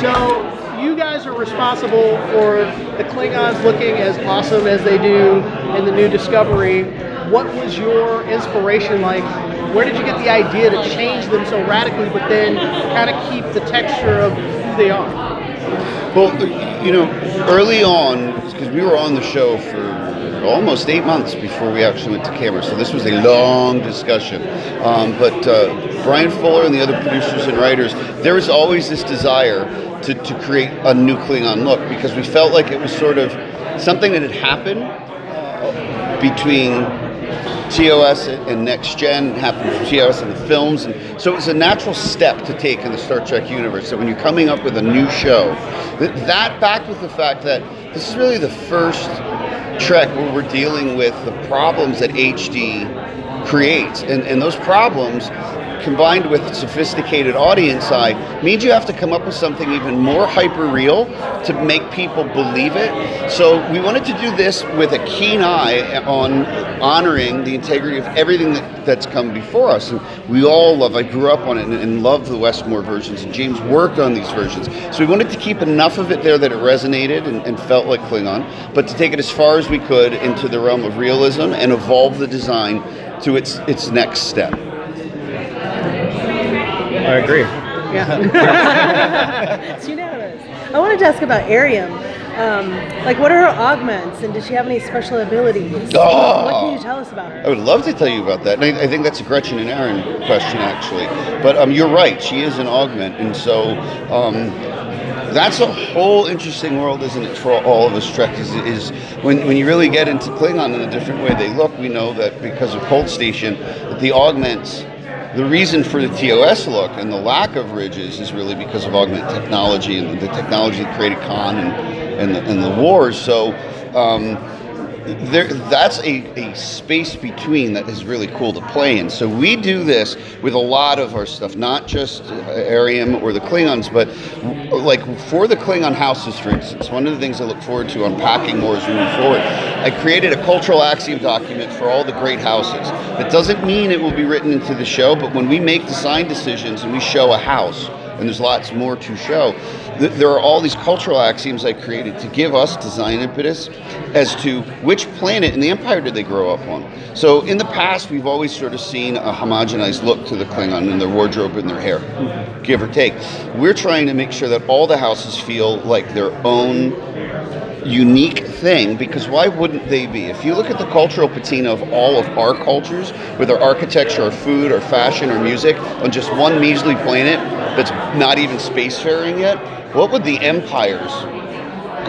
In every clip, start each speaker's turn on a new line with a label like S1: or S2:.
S1: So you guys are responsible for the Klingons looking as awesome as they do in the new Discovery. What was your inspiration like? Where did you get the idea to change them so radically, but then kind of keep the texture of who they are?
S2: Well, early on, because we were on the show for almost 8 months before we actually went to camera, so this was a long discussion. But Brian Fuller and the other producers and writers, there was always this desire to create a new Klingon look, because we felt like it was sort of something that had happened between TOS and Next Gen, happened with TOS and the films, and so it was a natural step to take in the Star Trek universe. So when you're coming up with a new show, that backed with the fact that this is really the first Trek where we're dealing with the problems that HD creates, and those problems combined with sophisticated audience eye means you have to come up with something even more hyper real to make people believe it. So we wanted to do this with a keen eye on honoring the integrity of everything that's come before us. And we all love, I grew up on it and loved the Westmore versions, and James worked on these versions. So we wanted to keep enough of it there that it resonated and felt like Klingon, but to take it as far as we could into the realm of realism and evolve the design to its next step.
S3: I agree.
S4: Yeah. It's unanimous. I wanted to ask about Areum. What are her augments, and does she have any special abilities?
S2: Oh,
S4: what can you tell us about her?
S2: I would love to tell you about that. And I think that's a Gretchen and Aaron question, actually. But you're right, she is an augment. And so that's a whole interesting world, isn't it, for all of us Trekkies, is when you really get into Klingon and the different way they look, we know that because of Cold Station, that the augments, the reason for the TOS look and the lack of ridges is really because of augment technology and the technology that created Khan and the wars. So that's a space between that is really cool to play in. So we do this with a lot of our stuff, not just Areum or the Klingons, but like for the Klingon houses, for instance. One of the things I look forward to unpacking more as we move forward, I created a cultural axiom document for all the great houses. That doesn't mean it will be written into the show, but when we make design decisions and we show a house, and there's lots more to show, there are all these cultural axioms I created to give us design impetus as to which planet in the Empire did they grow up on. So in the past, we've always sort of seen a homogenized look to the Klingon in their wardrobe and their hair, give or take. We're trying to make sure that all the houses feel like their own unique thing, because why wouldn't they be? If you look at the cultural patina of all of our cultures, with our architecture, our food, our fashion, our music, on just one measly planet that's not even spacefaring yet, what would the Empire's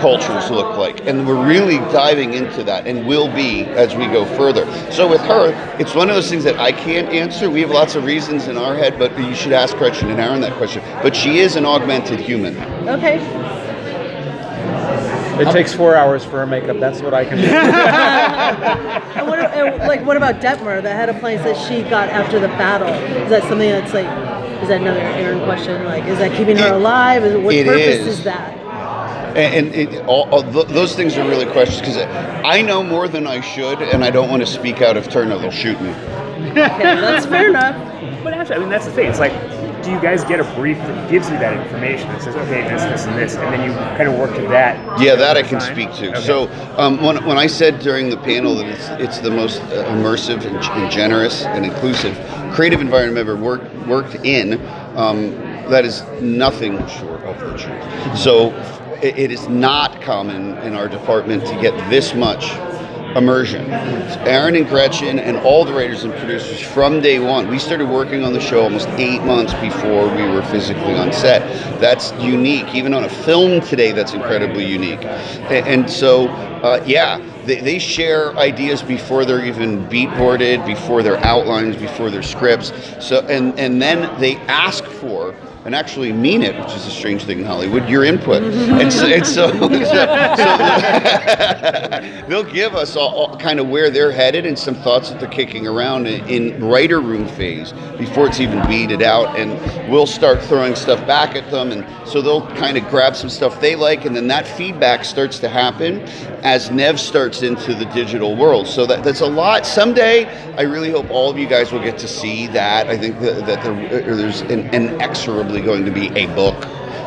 S2: cultures look like? And we're really diving into that, and will be as we go further. So with her, it's one of those things that I can't answer. We have lots of reasons in our head, but you should ask Gretchen and Aaron that question. But she is an augmented human.
S4: Okay.
S3: It takes 4 hours for her makeup. That's what I can do.
S4: And what about Detmer, the head of planes that she got after the battle? Is that something that's is that another Aaron question? Is that keeping her alive? What purpose is that?
S2: And those things are really questions, because I know more than I should, and I don't want to speak out of turn or they'll shoot me.
S4: Okay, that's fair enough.
S5: But actually, that's the thing. It's do you guys get a brief that gives you that information that says, okay, this, and this, and then you kind of work to that?
S2: Yeah, that I can speak to.
S5: Okay.
S2: So when I said during the panel that it's the most immersive and generous and inclusive creative environment I've ever worked in, that is nothing short of the truth. So it is not common in our department to get this much immersion. Aaron and Gretchen and all the writers and producers from day one. We started working on the show almost 8 months before we were physically on set. That's unique. Even on a film today, that's incredibly unique. And so, they share ideas before they're even beat boarded, before their outlines, before their scripts. So, and then they ask for, and actually mean it, which is a strange thing in Hollywood, your input. And so they'll give us all kind of where they're headed and some thoughts that they're kicking around in writer room phase before it's even weeded out, and we'll start throwing stuff back at them, and so they'll kind of grab some stuff they like, and then that feedback starts to happen as Nev starts into the digital world. So that's a lot. Someday, I really hope all of you guys will get to see that. I think that there's inexorably going to be a book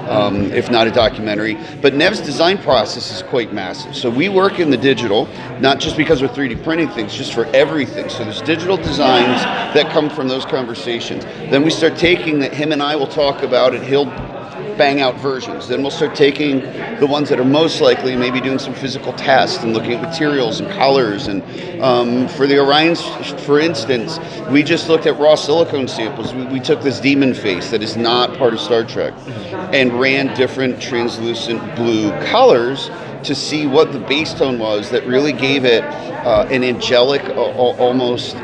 S2: if not a documentary. But Nev's design process is quite massive. So we work in the digital, not just because we're 3D printing things, just for everything. So there's digital designs that come from those conversations. Then we start taking that, him and I will talk about it, he'll bang out versions. Then we'll start taking the ones that are most likely, maybe doing some physical tests and looking at materials and colors. And for the Orions, for instance, we just looked at raw silicone samples. We took this demon face that is not part of Star Trek and ran different translucent blue colors to see what the base tone was that really gave it an angelic, almost,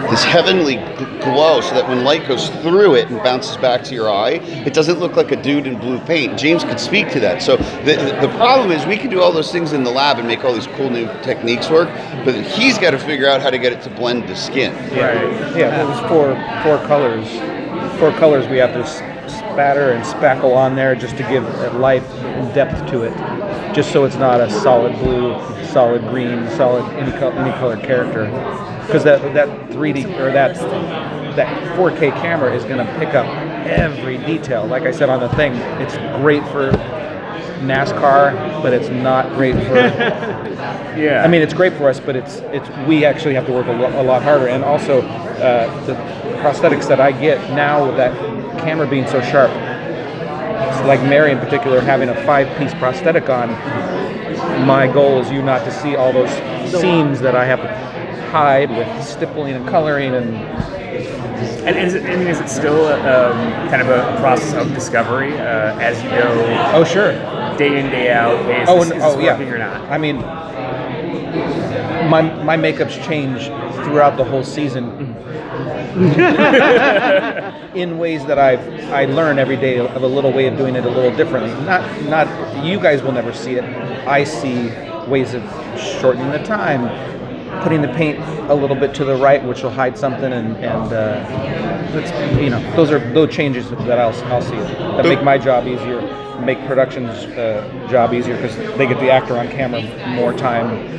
S2: this heavenly glow, so that when light goes through it and bounces back to your eye, it doesn't look like a dude in blue paint. James could speak to that. So the problem is we can do all those things in the lab and make all these cool new techniques work, but he's got to figure out how to get it to blend the skin.
S3: Right. Yeah, it was four colors. 4 colors we have to spatter and spackle on there just to give life and depth to it, just so it's not a solid blue, solid green, solid any colored character. Because that 3D or that 4K camera is going to pick up every detail. Like I said on the thing, it's great for NASCAR, but it's not great for.
S5: Yeah.
S3: I mean, it's great for us, but it's we actually have to work a lot harder. And also, the prosthetics that I get now with that camera being so sharp, it's like Mary in particular having a 5-piece prosthetic on. My goal is not to see all those seams that I have to hide with stippling and coloring and
S5: is it still kind of a process of discovery as you go?
S3: Oh, sure.
S5: Day in, day out. Is this working or not?
S3: I mean, my makeups change throughout the whole season in ways that I learn every day of a little way of doing it a little differently. Not you guys will never see it. I see ways of shortening the time, putting the paint a little bit to the right, which will hide something, and it's, those are those changes that I'll see that make my job easier, make production's job easier, because they get the actor on camera more time.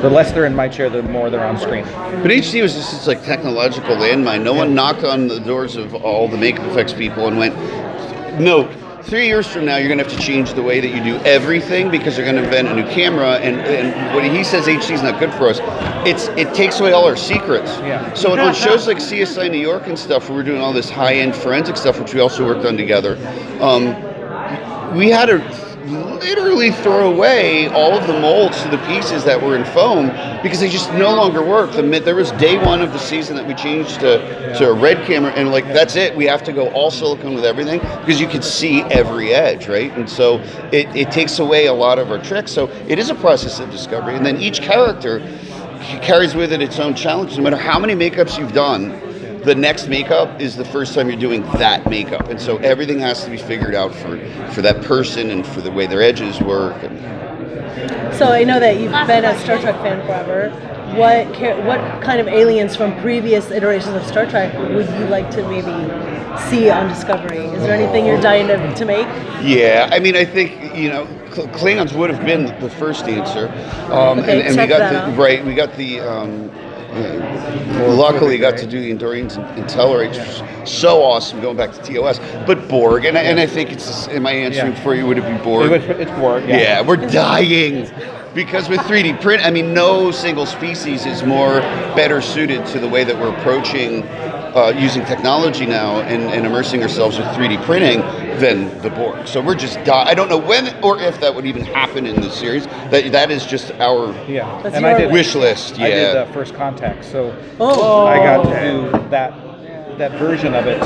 S3: The less they're in my chair, the more they're on screen.
S2: But HD was just this like technological landmine. No one knocked on the doors of all the makeup effects people and went, no, 3 years from now, you're going to have to change the way that you do everything because you're going to invent a new camera. And when he says HD is not good for us, it takes away all our secrets.
S3: Yeah.
S2: So on shows like CSI New York and stuff, where we're doing all this high-end forensic stuff, which we also worked on together, we had to literally throw away all of the molds to the pieces that were in foam because they just no longer work. There was day one of the season that we changed to a red camera, and that's it. We have to go all silicone with everything because you can see every edge, right? And so it takes away a lot of our tricks. So it is a process of discovery, and then each character carries with it its own challenge. No matter how many makeups you've done, the next makeup is the first time you're doing that makeup, and so everything has to be figured out for that person and for the way their edges work.
S4: So I know that you've been a Star Trek fan forever. What kind of aliens from previous iterations of Star Trek would you like to maybe see on Discovery? Is there anything you're dying to make?
S2: Yeah, I mean, I think Klingons would have been the first answer, and we got the. Luckily, got to do the Endorians and Tellarites, which was so awesome going back to TOS. But Borg, and I think it's just, am I answering for you? Would it be Borg?
S3: It's Borg.
S2: Yeah, we're dying because with 3D print, I mean, no single species is better suited to the way that we're approaching using technology now and immersing ourselves with 3D printing than the Borg. So we're just I don't know when or if that would even happen in this series. That is just our wish list. Yeah.
S3: I did First Contact, so I got to do that version of it,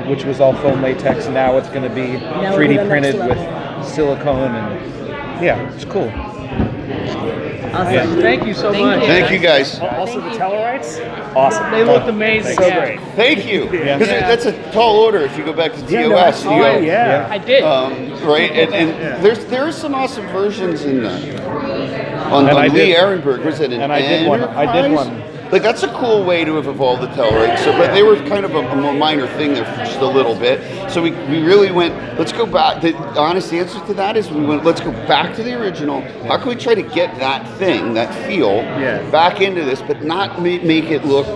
S3: which was all foam latex. Now it's going to be 3D printed with silicone, and it's cool.
S4: Awesome.
S1: Yeah. Thank you so much.
S2: Thank you guys.
S5: Also the Tellarites, awesome.
S1: They looked amazing.
S5: So great.
S2: Thank you. Because that's a tall order if you go back to TOS.
S1: I did.
S2: Right, and there are some awesome versions in on Lee Ehrenberg. Was it an
S3: And I did one.
S2: Like, that's a cool way to have evolved the Tellurite. So, but they were kind of a more minor thing there for just a little bit. So we really went, let's go back. The honest answer to that is we went, let's go back to the original. How can we try to get that thing, that feel, back into this, but not make it look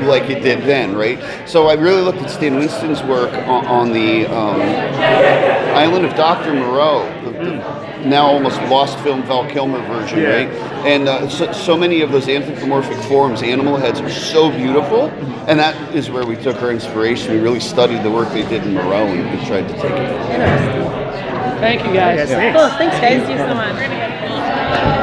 S2: like it did then, right? So I really looked at Stan Winston's work on the Island of Dr. Moreau, the now almost lost film Val Kilmer version, right? And so many of those anthropomorphic forms, animal heads, are so beautiful, and that is where we took our inspiration. We really studied the work they did in Moreau and tried to take it.
S4: Interesting.
S1: Thank you guys.
S5: Yes, thanks.
S4: Cool. Thanks, guys.
S6: Thank you so much.